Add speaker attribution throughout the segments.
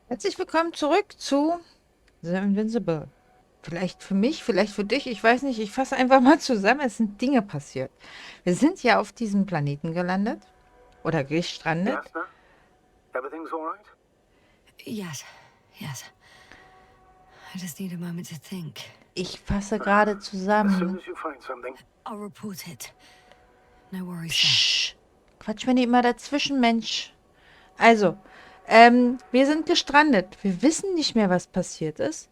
Speaker 1: Herzlich willkommen zurück zu The Invincible. Vielleicht für mich, vielleicht für dich, ich weiß nicht. Ich fasse einfach mal zusammen. Es sind Dinge passiert. Wir sind ja auf diesem Planeten gelandet oder gestrandet.
Speaker 2: Jasna, everything's all right?
Speaker 3: Yes, yes. I just need a moment to think.
Speaker 1: Ich fasse gerade
Speaker 2: As soon
Speaker 1: zusammen.
Speaker 2: as you find something,
Speaker 3: I'll report it. No worries, sir.
Speaker 1: Psch, Quatsch mir nicht immer dazwischen, Mensch. Also, wir sind gestrandet. Wir wissen nicht mehr, was passiert ist.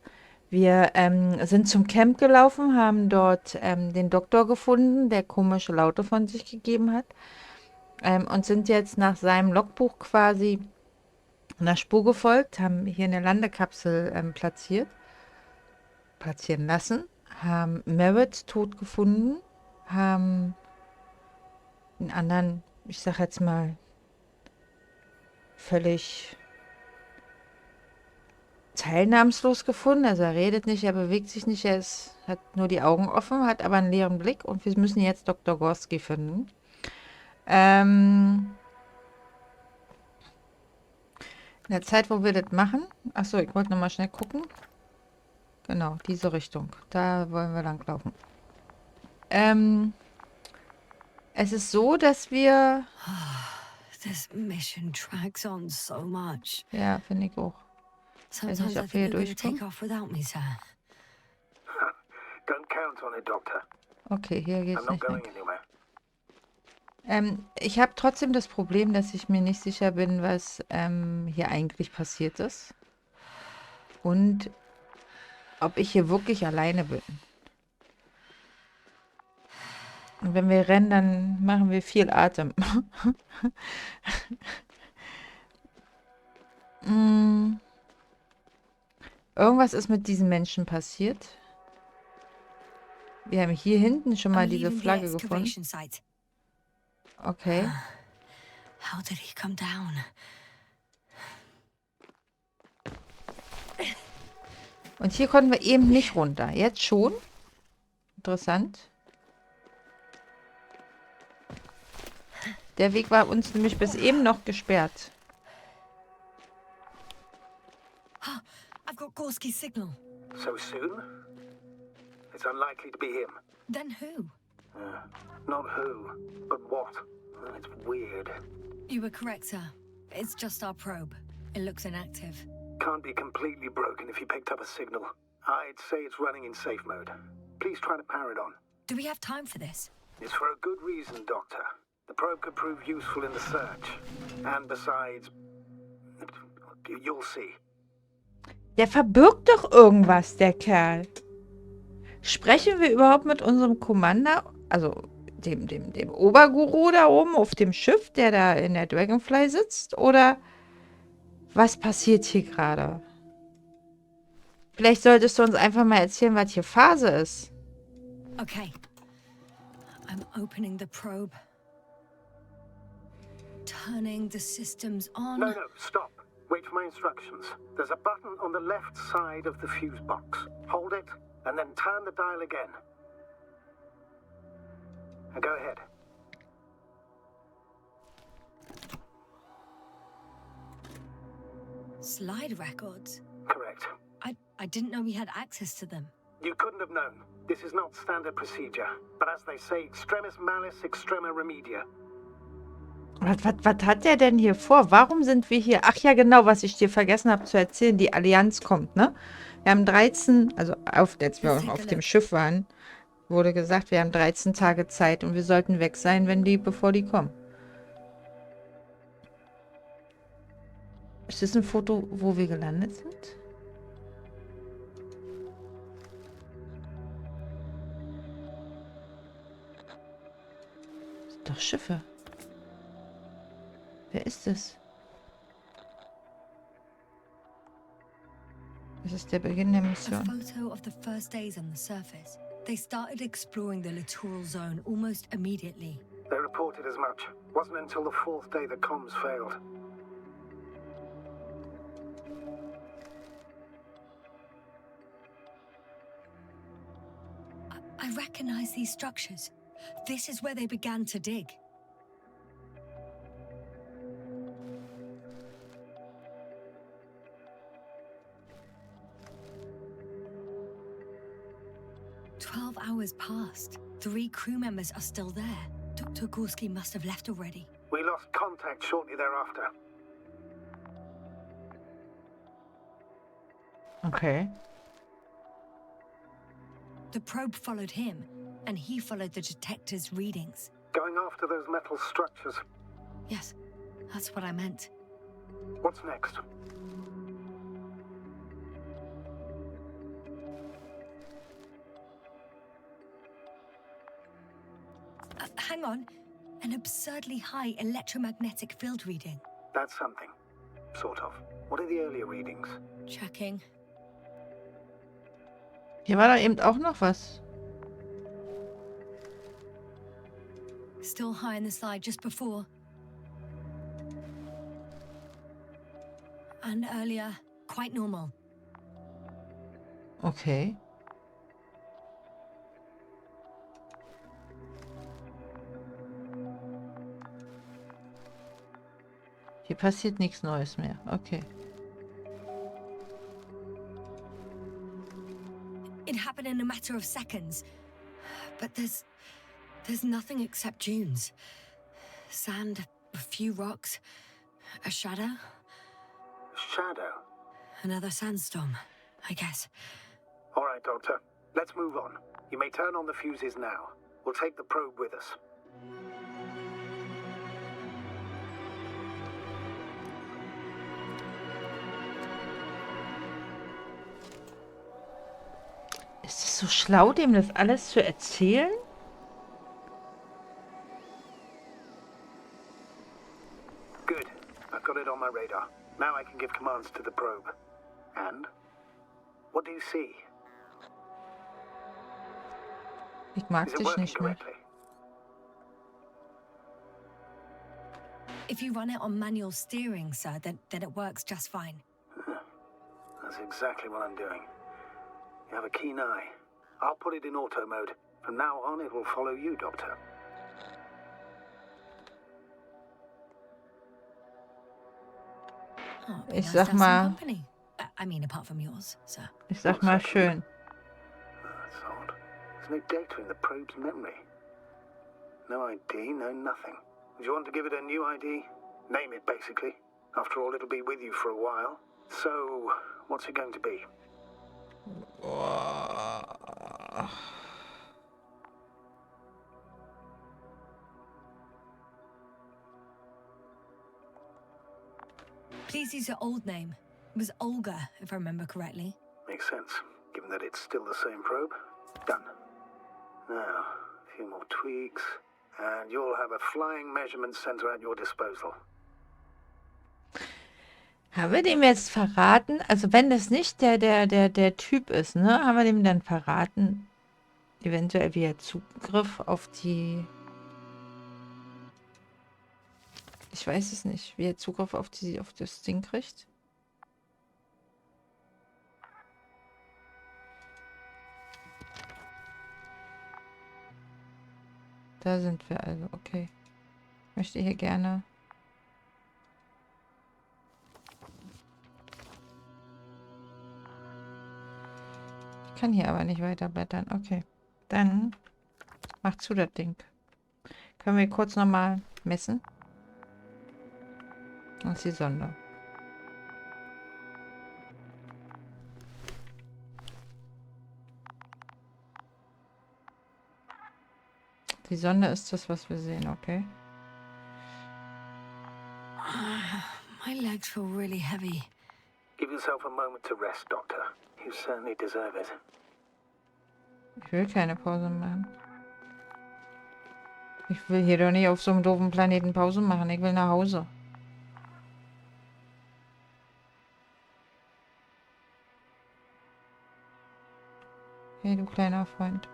Speaker 1: Wir sind zum Camp gelaufen, haben dort den Doktor gefunden, der komische Laute von sich gegeben hat. Und sind jetzt nach seinem Logbuch quasi einer Spur gefolgt, haben hier eine Landekapsel platzieren lassen, haben Merritt tot gefunden, haben einen anderen, ich sag jetzt mal, völlig teilnahmslos gefunden. Also er redet nicht, er bewegt sich nicht, hat nur die Augen offen, hat aber einen leeren Blick und wir müssen jetzt Dr. Gorski finden. In der Zeit, wo wir das machen, achso, ich wollte nochmal schnell gucken. Genau, diese Richtung. Da wollen wir langlaufen. Es ist so, dass wir,
Speaker 3: This mission drags on so much.
Speaker 1: ja, finde ich auch.
Speaker 3: Sometimes
Speaker 1: nicht,
Speaker 3: I
Speaker 1: ob wir
Speaker 3: think
Speaker 1: hier
Speaker 3: you're going to take
Speaker 1: durchkommen.
Speaker 3: off without me, sir.
Speaker 2: don't count on it, Doctor.
Speaker 1: Okay, hier
Speaker 2: I'm
Speaker 1: geht's
Speaker 2: not
Speaker 1: nicht
Speaker 2: going
Speaker 1: lang.
Speaker 2: anywhere.
Speaker 1: Ich habe trotzdem das Problem, dass ich mir nicht sicher bin, was hier eigentlich passiert ist. Und ob ich hier wirklich alleine bin. Und wenn wir rennen, dann machen wir viel Atem. Mm, Irgendwas ist mit diesen Menschen passiert. Wir haben hier hinten schon mal
Speaker 3: I'm
Speaker 1: diese
Speaker 3: leaving the
Speaker 1: Flagge gefunden.
Speaker 3: excavation site.
Speaker 1: Okay.
Speaker 3: How did he come down?
Speaker 1: Und hier konnten wir eben nicht runter. Jetzt schon. Interessant. Der Weg war uns nämlich bis eben noch gesperrt.
Speaker 3: I've got Gorski's signal.
Speaker 2: So soon? It's unlikely to be him.
Speaker 3: Then who?
Speaker 2: Not who, but what. It's weird.
Speaker 3: You were correct, sir. It's just our probe. It looks inactive.
Speaker 2: Can't be completely broken if you picked up a signal. I'd say it's running in safe mode. Please try to power it on.
Speaker 3: Do we have time for this?
Speaker 2: It's for a good reason, Doctor. The probe could prove useful in the search. And besides, you'll see.
Speaker 1: Der verbirgt doch irgendwas, der Kerl. Sprechen wir überhaupt mit unserem Commander, also dem Oberguru da oben auf dem Schiff, der da in der Dragonfly sitzt? Oder was passiert hier gerade? Vielleicht solltest du uns einfach mal erzählen, was hier Phase ist.
Speaker 3: Okay. I'm opening the probe. Turning the systems on.
Speaker 2: No, stop. Wait for my instructions. There's a button on the left side of the fuse box. Hold it, and then turn the dial again. Now go ahead.
Speaker 3: Slide records?
Speaker 2: Correct.
Speaker 3: I didn't know we had access to them.
Speaker 2: You couldn't have known. This is not standard procedure. But as they say, extremis malice, extrema remedia.
Speaker 1: Was hat der denn hier vor? Warum sind wir hier? Ach ja, genau, was ich dir vergessen habe zu erzählen. Die Allianz kommt, ne? Wir haben 13, also als wir auf dem Schiff waren, wurde gesagt, wir haben 13 Tage Zeit und wir sollten weg sein, bevor die kommen. Ist das ein Foto, wo wir gelandet sind? Das sind doch Schiffe. Wer ist es? Das ist der Beginn der
Speaker 3: A
Speaker 1: Mission.
Speaker 3: photo of the first days on the surface. They started exploring the littoral zone almost immediately.
Speaker 2: They reported as much. Wasn't until the fourth day the comms failed.
Speaker 3: I recognize these structures. This is where they began to dig. 12 hours passed. 3 crew members are still there. Dr. Gorski must have left already.
Speaker 2: We lost contact shortly thereafter.
Speaker 1: Okay.
Speaker 3: The probe followed him, and he followed the detector's readings.
Speaker 2: Going after those metal structures.
Speaker 3: Yes, that's what I meant.
Speaker 2: What's next?
Speaker 3: Hang on. An absurdly high electromagnetic field reading.
Speaker 2: That's something. Sort of. What are the earlier readings?
Speaker 3: Checking.
Speaker 1: Hier war da eben auch noch was.
Speaker 3: Still high in the slide just before. And earlier, quite normal.
Speaker 1: Okay. Hier passiert nichts Neues mehr. Okay.
Speaker 3: It happened in a matter of seconds. But there's nothing except dunes. Sand, a few rocks, a shadow,
Speaker 2: Shadow.
Speaker 3: another sandstorm, I guess.
Speaker 2: All right, Doctor. Let's move on. You may turn on the fuses now. We'll take the probe with us.
Speaker 1: Ist es so schlau, dem das alles zu erzählen?
Speaker 2: Good. I've got it on my radar. Now I can give commands to the probe. And? What do you see?
Speaker 1: Ich mag
Speaker 2: Is it
Speaker 1: dich
Speaker 2: working
Speaker 1: nicht mehr.
Speaker 2: correctly?
Speaker 3: If you run it on manual steering, sir, then it works just fine.
Speaker 2: That's exactly what I'm doing. You have a keen eye. I'll put it in auto mode. From now on, it will follow you, Doctor.
Speaker 3: Oh, it'd be
Speaker 1: Ich
Speaker 3: nice
Speaker 1: sag
Speaker 3: to have some
Speaker 1: mal-
Speaker 3: company. I mean, apart from yours, sir.
Speaker 1: Ich sag mal schön.
Speaker 2: That's odd. There's no data in the probe's memory. No ID, no nothing. Do you want to give it a new ID? Name it, basically. After all, it'll be with you for a while. So, what's it going to be?
Speaker 3: Please use your old name. It was Olga, if I remember correctly.
Speaker 2: Makes sense, given that it's still the same probe. Done. Now, a few more tweaks, and you'll have a flying measurement center at your disposal.
Speaker 1: Haben wir dem jetzt verraten? Also wenn das nicht der Typ ist, ne? Haben wir dem dann verraten, eventuell wie er Zugriff auf die... Ich weiß es nicht, wie er Zugriff auf das Ding kriegt. Da sind wir also, okay. Ich möchte hier gerne... Ich kann hier aber nicht weiterblättern. Okay. Dann mach zu das Ding. Können wir kurz nochmal messen? Das ist die Sonde. Die Sonde ist das, was wir sehen, okay?
Speaker 3: My legs feel really heavy.
Speaker 2: Give yourself a moment to rest, Doctor. You certainly deserve it.
Speaker 1: Ich will keine Pause machen. Ich will hier doch nicht auf so einem doofen Planeten Pause machen. Ich will nach Hause. Hey, du kleiner Freund.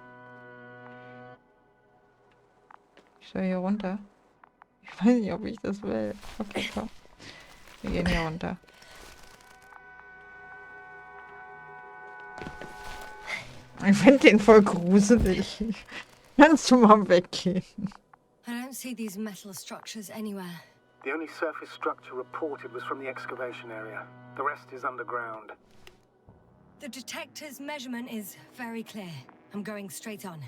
Speaker 1: Ich soll hier runter. Ich weiß nicht, ob ich das will. Okay, komm. Wir gehen hier runter. Ich finde den voll gruselig. Kannst du mal weggehen?
Speaker 3: I don't see these metal structures anywhere.
Speaker 2: The only surface structure reported was from the excavation area. The rest is underground.
Speaker 3: The detector's measurement is very clear. I'm going straight on.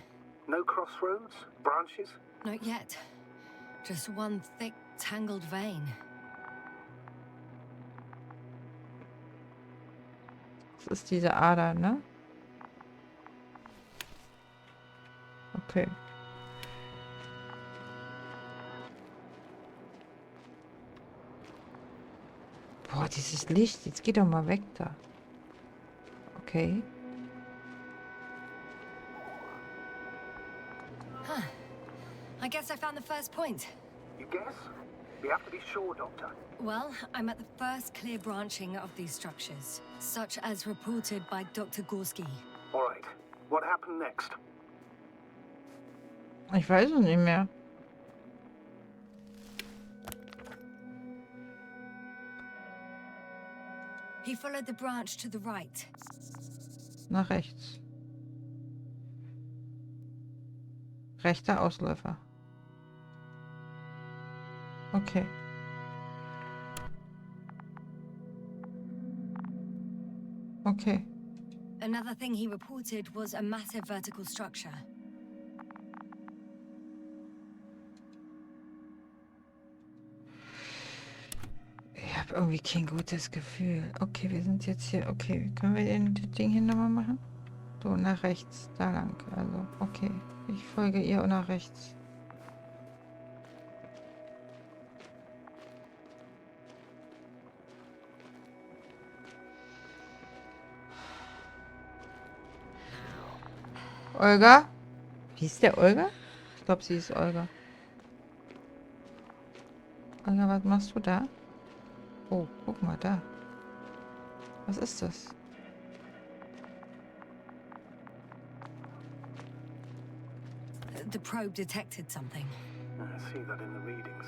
Speaker 2: No crossroads? Branches?
Speaker 3: Not yet. Just one thick, tangled vein.
Speaker 1: Das ist diese Ader, ne? Okay. Boah, dieses Licht. Jetzt geht doch mal weg da. Okay.
Speaker 3: Huh. I guess I found the first point.
Speaker 2: You guess? We have to be sure, Doctor.
Speaker 3: Well, I'm at the first clear branching of these structures, such as reported by Dr. Gorski.
Speaker 2: All right. What happened next?
Speaker 1: Ich weiß es nicht mehr.
Speaker 3: He followed the branch to the right.
Speaker 1: Nach rechts. Rechter Ausläufer. Okay. Okay.
Speaker 3: Another thing he reported was a massive vertical structure.
Speaker 1: Ich habe irgendwie kein gutes Gefühl. Okay, wir sind jetzt hier. Okay, können wir das Ding hier nochmal machen? So, nach rechts. Da lang. Also, okay. Ich folge ihr nach rechts. Olga? Wie ist der Olga? Ich glaube, sie ist Olga. Olga, was machst du da? Oh, guck mal da. Was ist das?
Speaker 3: The probe detected something.
Speaker 2: I see that in the readings.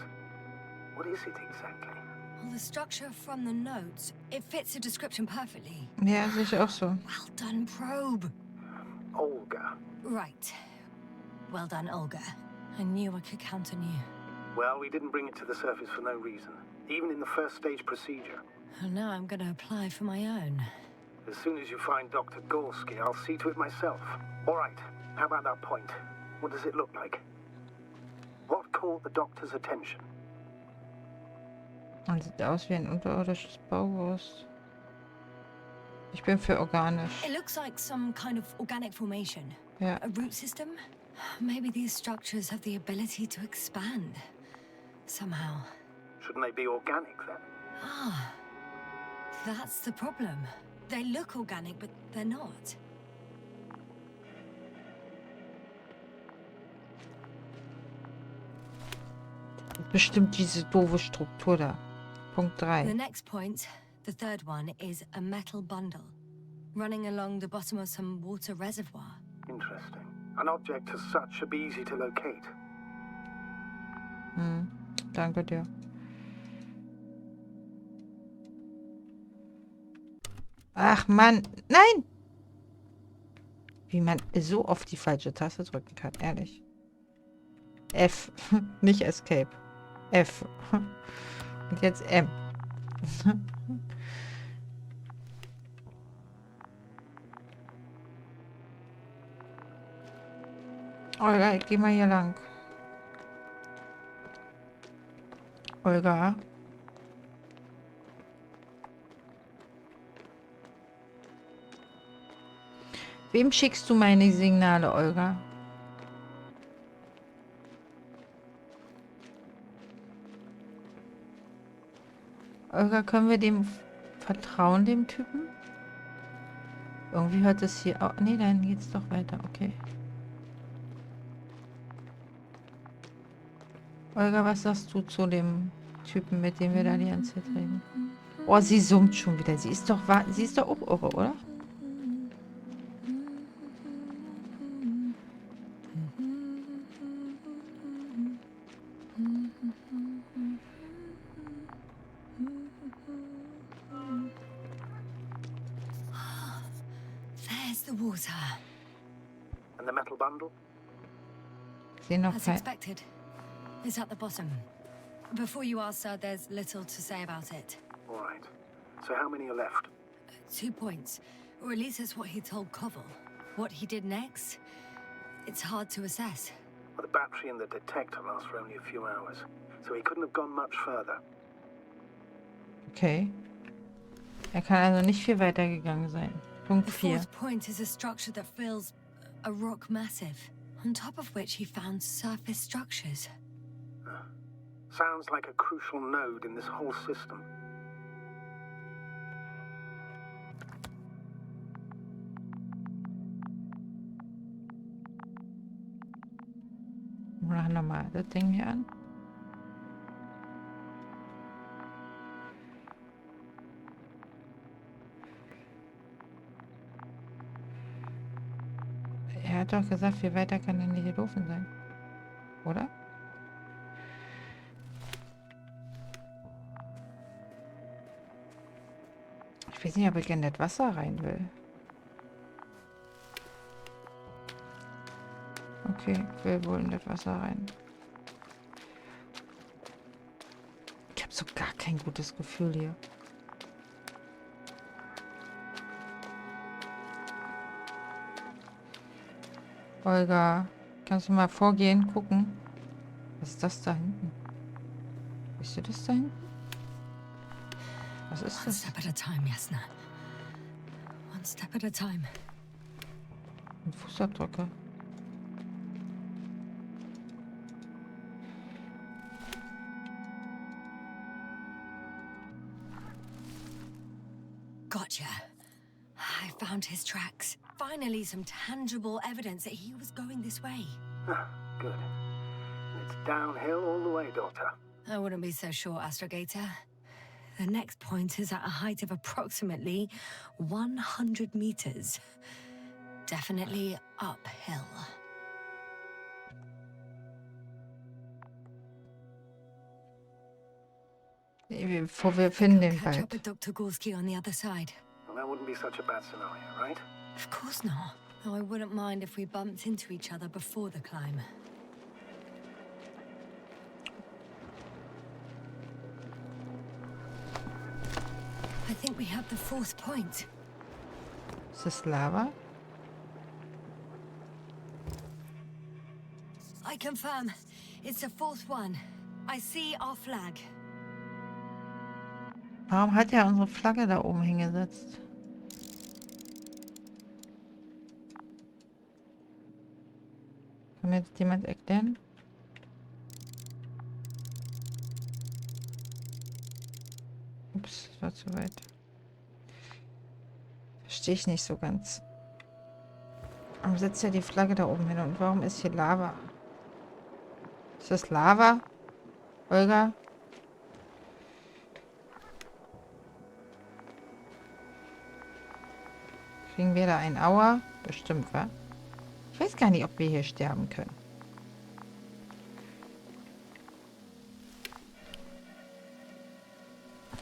Speaker 2: What is it exactly?
Speaker 3: Well, the structure from the notes, it fits the description perfectly.
Speaker 1: Ja, sehe ich auch so.
Speaker 3: Well done, probe.
Speaker 2: Olga.
Speaker 3: Right. Well done, Olga. I knew I could count on you.
Speaker 2: Well, we didn't bring it to the surface for no reason. Even in the first stage procedure.
Speaker 3: And now I'm going to apply for my own.
Speaker 2: As soon as you find Dr. Gorski, I'll see to it myself. All right. How about that point? What does it look like? What caught the doctor's attention?
Speaker 1: Und sieht aus wie ein unterirdisches Baugerüst. Ich bin für organisch.
Speaker 3: It looks like some kind of organic formation.
Speaker 1: Ja.
Speaker 3: A root system? Maybe these structures have the ability to expand. Somehow.
Speaker 2: Shouldn't they be organic then?
Speaker 3: Ah. That's the problem. They look organic, but they're not.
Speaker 1: Bestimmt diese doofe Struktur da. Punkt
Speaker 3: The
Speaker 1: 3.
Speaker 3: next point, the third one, is a metal bundle running along the bottom of some water reservoir.
Speaker 2: Interesting. An object as such should be easy to locate.
Speaker 1: Danke dir. Ach Mann, nein! Wie man so oft die falsche Taste drücken kann, ehrlich. F, nicht Escape. F. Und jetzt M. Olga, ich geh mal hier lang. Olga. Wem schickst du meine Signale, Olga? Olga, können wir dem vertrauen, dem Typen? Irgendwie hört es hier auch... Nee, dann geht's doch weiter. Okay. Olga, was sagst du zu dem Typen, mit dem wir da die ganze Zeit reden? Oh, sie summt schon wieder. Sie ist doch auch irre, oder?
Speaker 3: There's the water.
Speaker 2: And the metal bundle?
Speaker 1: Ich sehe noch
Speaker 3: As
Speaker 1: kein...
Speaker 3: expected. It's at the bottom. Before you ask, sir, there's little to say about it.
Speaker 2: All right. So how many are left?
Speaker 3: 2 points. Or at least that's what he told Koval. What he did next, it's hard to assess.
Speaker 2: Well, the battery in the detector lasts for only a few hours, so he couldn't have gone much further.
Speaker 1: Okay. Er kann also nicht viel weiter gegangen sein. Punkt
Speaker 3: The
Speaker 1: 4.
Speaker 3: fourth point is a structure that fills a rock massive, on top of which he found surface structures.
Speaker 2: Sounds like a crucial node in this whole system.
Speaker 1: Machen wir mal das Ding hier an. Er hat doch gesagt, viel weiter kann er nicht gelaufen sein. Oder? Ich weiß nicht, ob ich in das Wasser rein will. Okay, ich will wohl in das Wasser rein. Ich habe so gar kein gutes Gefühl hier. Olga, kannst du mal vorgehen, gucken? Was ist das da hinten? Siehst du das da hinten? Was ist
Speaker 3: One
Speaker 1: das?
Speaker 3: step at a time, Jasna. One step at a time.
Speaker 1: Ein Fußabdrücke.
Speaker 3: Gotcha. I found his tracks. Finally, some tangible evidence that he was going this way.
Speaker 2: Good. It's downhill all the way, Doctor.
Speaker 3: I wouldn't be so sure, Astrogator. The next point is at a height of approximately 100 meters. Definitely uphill.
Speaker 1: Bevor wir finden den
Speaker 3: Catch up
Speaker 1: Wald.
Speaker 3: with Dr. Gorski on the other side.
Speaker 2: Well, that wouldn't be such a bad scenario, right?
Speaker 3: Of course not. Though I wouldn't mind if we bumped into each other before the climb. I think we have the fourth point.
Speaker 1: Ist das Lava?
Speaker 3: I confirm. It's the fourth one. I see our flag.
Speaker 1: Warum hat er unsere Flagge da oben hingesetzt? Kann mir das jemand erklären? Ups, das war zu weit. Verstehe ich nicht so ganz. Warum setzt er die Flagge da oben hin und warum ist hier Lava? Ist das Lava? Olga? Kriegen wir da ein Aua? Bestimmt, wa? Ich weiß gar nicht, ob wir hier sterben können.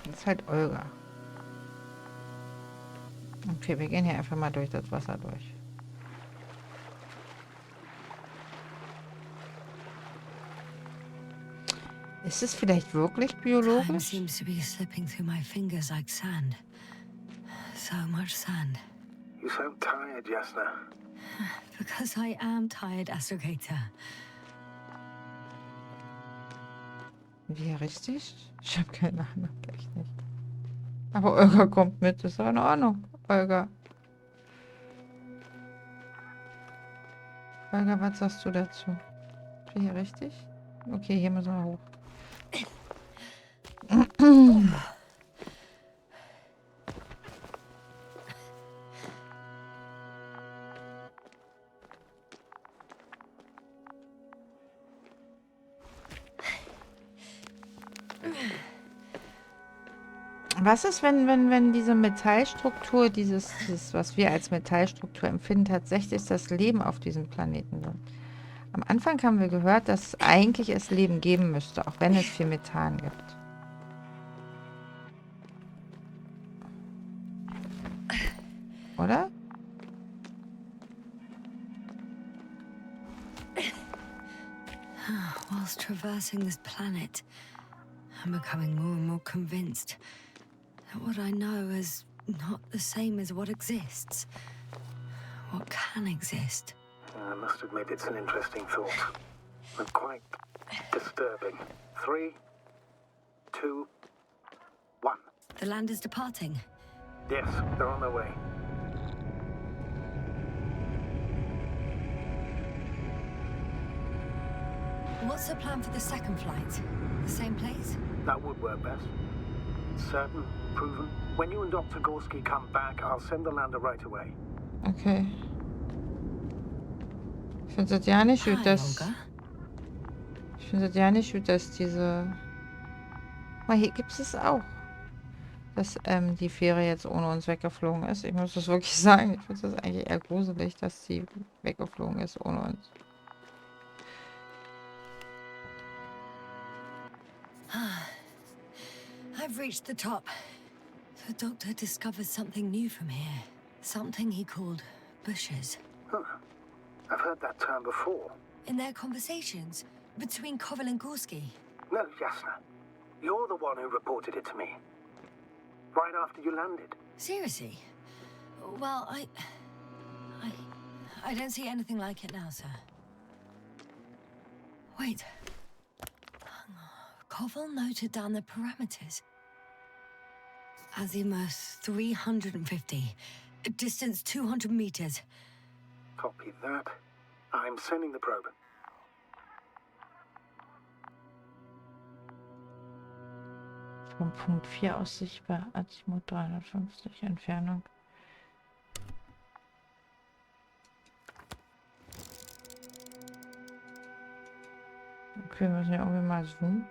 Speaker 1: Das ist halt Olga. Okay, wir gehen hier einfach mal durch das Wasser durch. Ist es vielleicht wirklich
Speaker 3: Time
Speaker 1: biologisch?
Speaker 3: seems to be slipping through my fingers like sand. So much sand.
Speaker 2: You sound tired, Jasna.
Speaker 3: Because I am tired, Astrogator.
Speaker 1: Wie richtig? Ich habe keine Ahnung, echt nicht. Aber Olga kommt mit, ist doch in Ordnung. Olga. Olga, was sagst du dazu? Ist hier richtig? Okay, hier müssen wir hoch. Was ist, wenn diese Metallstruktur, dieses, was wir als Metallstruktur empfinden, tatsächlich das Leben auf diesem Planeten sind? Am Anfang haben wir gehört, dass eigentlich es Leben geben müsste, auch wenn es viel Methan gibt. Oder?
Speaker 3: Whilst traversing this planet, I'm becoming more and more convinced that what I know is not the same as what exists. what can exist.
Speaker 2: I must admit it's an interesting thought. And quite disturbing. 3, 2, 1.
Speaker 3: The land is departing.
Speaker 2: Yes, they're on their way.
Speaker 3: What's the plan for the second flight? The same place?
Speaker 2: That would work best. Certain, proven. When you and Dr. Gorski come back, I'll send the lander right away.
Speaker 1: Okay. Ich finde das ja nicht gut,
Speaker 3: Hi,
Speaker 1: dass...
Speaker 3: Olga.
Speaker 1: Ich finde das ja nicht gut, dass diese... Mal, hier gibt es auch. Dass die Fähre jetzt ohne uns weggeflogen ist. Ich muss das wirklich sagen. Ich finde das eigentlich eher gruselig, dass sie weggeflogen ist ohne uns.
Speaker 3: I've reached the top. The doctor discovered something new from here. Something he called bushes.
Speaker 2: Huh. I've heard that term before.
Speaker 3: In their conversations between Koval and Gorski.
Speaker 2: No, Jasna. You're the one who reported it to me. Right after you landed.
Speaker 3: Seriously? Well, I don't see anything like it now, sir. Wait. Koval noted down the parameters. Azimuth 350. Distance 200 meters.
Speaker 2: Copy that. I'm sending the probe.
Speaker 1: Vom Punkt 4 aus sichtbar. Azimuth 350 Entfernung. Okay, wir müssen ja irgendwie mal zoomen.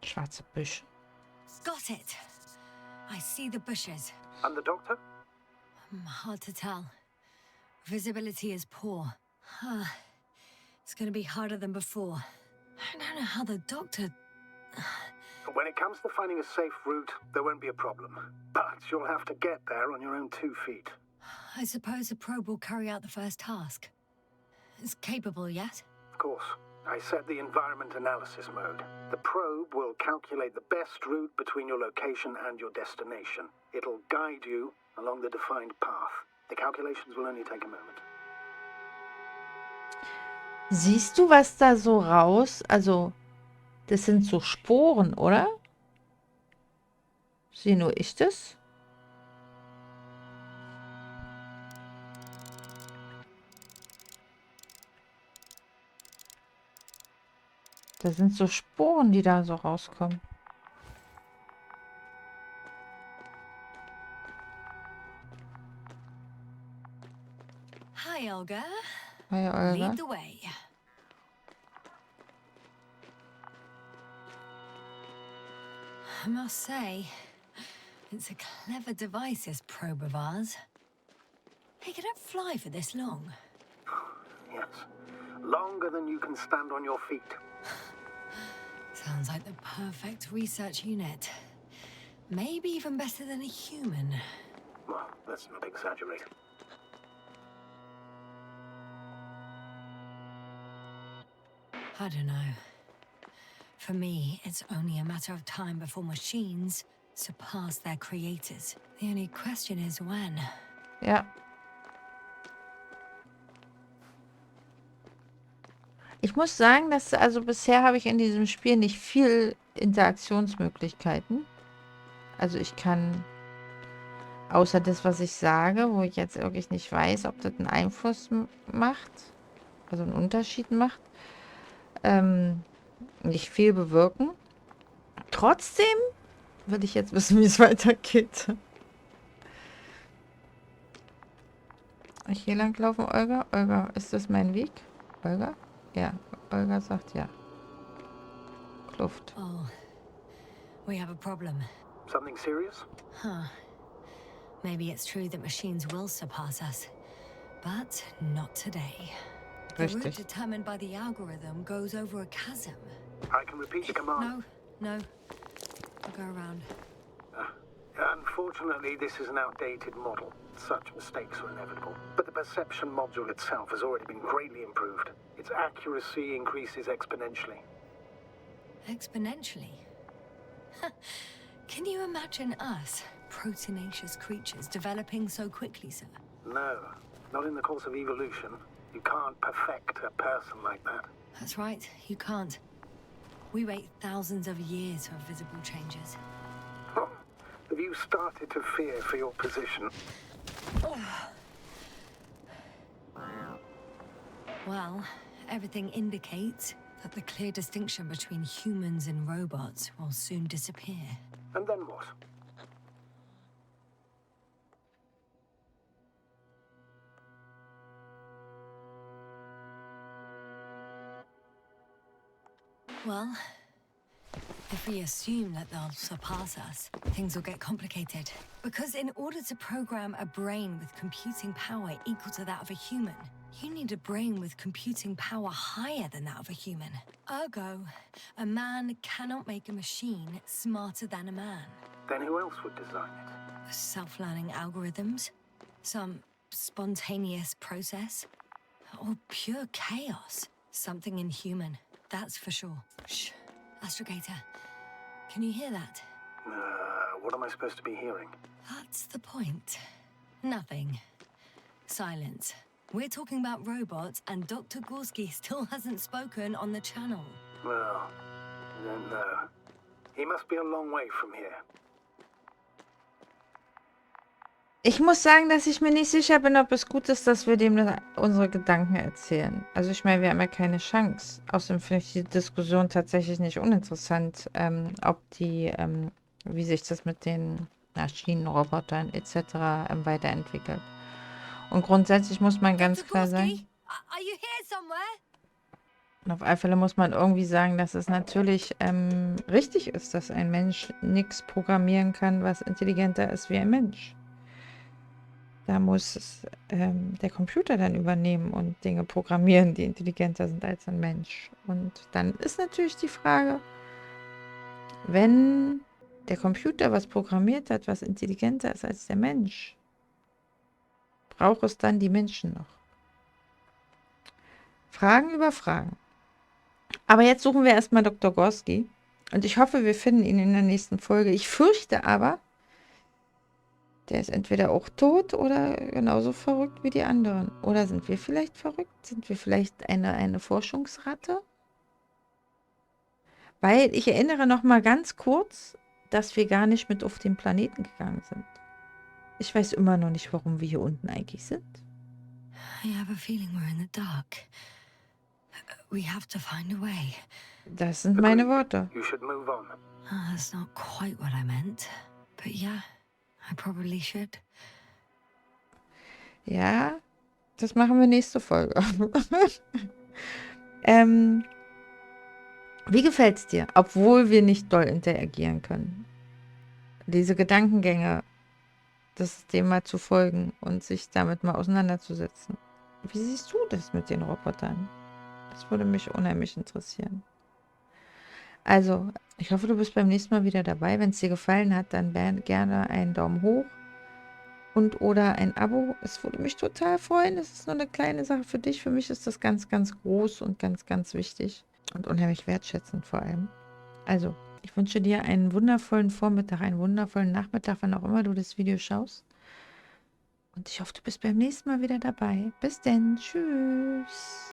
Speaker 1: Schwarze Büsche.
Speaker 3: Got it. I see the bushes.
Speaker 2: And the doctor?
Speaker 3: Hard to tell. Visibility is poor. It's gonna be harder than before. I don't know how the doctor...
Speaker 2: When it comes to finding a safe route, there won't be a problem. But you'll have to get there on your own 2 feet.
Speaker 3: I suppose a probe will carry out the first task. It's capable yet?
Speaker 2: Of course. I set the environment analysis mode. The probe will calculate the best route between your location and your destination. It'll guide you along the defined path. The calculations will only take a moment.
Speaker 1: Siehst du, was da so raus? Also, das sind so Sporen, oder? Sehe nur ich das? Da sind so Sporen, die da so rauskommen.
Speaker 3: Hi, Olga.
Speaker 1: Hi, Olga.
Speaker 3: Lead the way. I must say, it's a clever device, this probe of ours. Hey, can it fly for this long?
Speaker 2: Yes. Longer than you can stand on your feet.
Speaker 3: Sounds like the perfect research unit. Maybe even better than a human.
Speaker 2: Well, let's not exaggerate.
Speaker 3: I don't know. For me, it's only a matter of time before machines surpass their creators. The only question is when.
Speaker 1: Ja. Ich muss sagen, dass also bisher habe ich in diesem Spiel nicht viel Interaktionsmöglichkeiten. Also ich kann, außer das, was ich sage, wo ich jetzt wirklich nicht weiß, ob das einen Einfluss macht, also einen Unterschied macht, nicht viel bewirken. Trotzdem will ich jetzt wissen, wie es weitergeht. Hier lang laufen, Olga? Olga, ist das mein Weg? Olga? Ja, Olga sagt ja. Kluft.
Speaker 3: Oh, we have a problem.
Speaker 2: Something serious?
Speaker 3: Huh. Maybe it's true that machines will surpass us, but not today. The route
Speaker 1: Richtig.
Speaker 3: determined by the algorithm goes over a chasm.
Speaker 2: I can repeat the command.
Speaker 3: No. I'll go around.
Speaker 2: Unfortunately, this is an outdated model. Such mistakes are inevitable. But the perception module itself has already been greatly improved. Its accuracy increases exponentially.
Speaker 3: Exponentially? Can you imagine us, proteinaceous creatures, developing so quickly, sir?
Speaker 2: No, not in the course of evolution. You can't perfect a person like that.
Speaker 3: That's right, you can't. We wait thousands of years for visible changes.
Speaker 2: Have you started to fear for your position?
Speaker 3: Well, everything indicates that the clear distinction between humans and robots will soon disappear.
Speaker 2: And then what?
Speaker 3: Well, if we assume that they'll surpass us, things will get complicated. Because in order to program a brain with computing power equal to that of a human, you need a brain with computing power higher than that of a human. Ergo, a man cannot make a machine smarter than a man.
Speaker 2: Then who else would design it?
Speaker 3: Self-learning algorithms? Some spontaneous process? Or pure chaos? Something inhuman, that's for sure. Shh, Astrogator. Can you hear that?
Speaker 2: What am I supposed to be hearing?
Speaker 3: That's the point. Nothing. Silence. We're talking about robots, and Dr. Gorski still hasn't spoken on the channel.
Speaker 2: Well, I don't know. He must be a long way from here.
Speaker 1: Ich muss sagen, dass ich mir nicht sicher bin, ob es gut ist, dass wir dem unsere Gedanken erzählen. Also ich meine, wir haben ja keine Chance. Außerdem finde ich die Diskussion tatsächlich nicht uninteressant, ob die, wie sich das mit den Maschinen, Robotern etc. Weiterentwickelt. Und grundsätzlich muss man ganz klar sagen,
Speaker 3: Are you here somewhere?
Speaker 1: und auf alle Fälle muss man irgendwie sagen, dass es natürlich richtig ist, dass ein Mensch nichts programmieren kann, was intelligenter ist wie ein Mensch. Da muss der Computer dann übernehmen und Dinge programmieren, die intelligenter sind als ein Mensch. Und dann ist natürlich die Frage, wenn der Computer was programmiert hat, was intelligenter ist als der Mensch, braucht es dann die Menschen noch? Fragen über Fragen. Aber jetzt suchen wir erstmal Dr. Gorski. Und ich hoffe, wir finden ihn in der nächsten Folge. Ich fürchte aber, der ist entweder auch tot oder genauso verrückt wie die anderen. Oder sind wir vielleicht verrückt? Sind wir vielleicht eine Forschungsratte? Weil ich erinnere noch mal ganz kurz, dass wir gar nicht mit auf den Planeten gegangen sind. Ich weiß immer noch nicht, warum wir hier unten eigentlich sind.
Speaker 3: I have a feeling we're in the dark. We have to find a way.
Speaker 1: Das sind meine Worte.
Speaker 2: You should move on.
Speaker 3: That's not quite what I meant. But yeah, I probably should.
Speaker 1: Ja, das machen wir nächste Folge. Wie gefällt's dir, obwohl wir nicht doll interagieren können? Diese Gedankengänge, das Thema zu folgen und sich damit mal auseinanderzusetzen. Wie siehst du das mit den Robotern? Das würde mich unheimlich interessieren. Also, ich hoffe, du bist beim nächsten Mal wieder dabei. Wenn es dir gefallen hat, dann gerne einen Daumen hoch und oder ein Abo. Es würde mich total freuen. Es ist nur eine kleine Sache für dich. Für mich ist das ganz, ganz groß und ganz, ganz wichtig und unheimlich wertschätzend vor allem. Also, ich wünsche dir einen wundervollen Vormittag, einen wundervollen Nachmittag, wann auch immer du das Video schaust. Und ich hoffe, du bist beim nächsten Mal wieder dabei. Bis denn. Tschüss.